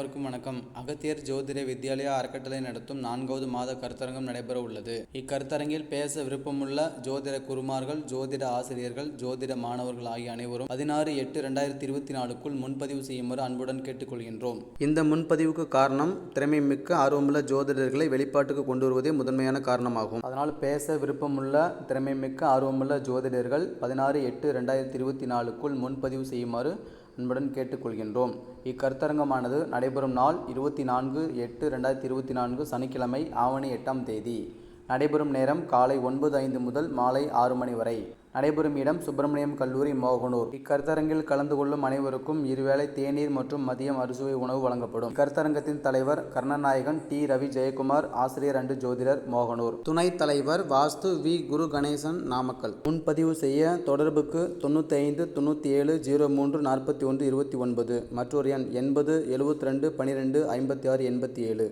அனைவருக்கும் வணக்கம். அகத்தியர் ஜோதிட வித்யாலயா அறக்கட்டளை நடத்தும் 4வது மாத கருத்தரங்கம் நடைபெற உள்ளது. இக்கருத்தரங்கில் பேச விருப்பமுள்ள ஜோதிட குருமார்கள், ஜோதிட ஆசிரியர்கள், ஜோதிட மாணவர்கள் ஆகிய அனைவரும் 16/8/2024க்குள் முன்பதிவு செய்யுமாறு அன்புடன் கேட்டுக்கொள்கின்றோம். இந்த முன்பதிவுக்கு காரணம் திறமை மிக்க ஆர்வமுள்ள ஜோதிடர்களை வெளிப்பாட்டுக்கு கொண்டு வருவதே முதன்மையான காரணமாகும். அதனால் பேச விருப்பமுள்ள திறமை மிக்க ஆர்வமுள்ள ஜோதிடர்கள் 16/8/2024க்குள் முன்பதிவு செய்யுமாறு அன்புடன் கேட்டுக்கொள்கின்றோம். இக்கருத்தரங்கமானது நடைபெறும் நாள் 24/8/2024 சனிக்கிழமை ஆவணி 8ஆம் தேதி. நடைபெறும் நேரம் காலை 9:05 முதல் மாலை 6 மணி வரை. நடைபெறும் இடம் சுப்பிரமணியம் கல்லூரி, மோகனூர். இக்கருத்தரங்கில் கலந்து கொள்ளும் அனைவருக்கும் இருவேளை தேநீர் மற்றும் மதியம் அறுசுவை உணவு வழங்கப்படும். இக்கருத்தரங்கத்தின் தலைவர் கருணநாயகன் டி. ரவி ஜெயக்குமார், ஆசிரியர் அண்டு ஜோதிடர், மோகனூர். துணைத் தலைவர் வாஸ்து வி. குரு கணேசன், நாமக்கல். முன்பதிவு செய்ய தொடர்புக்கு 95 97 03 41 29 மற்றொரு எண் 80 72 12 56 87.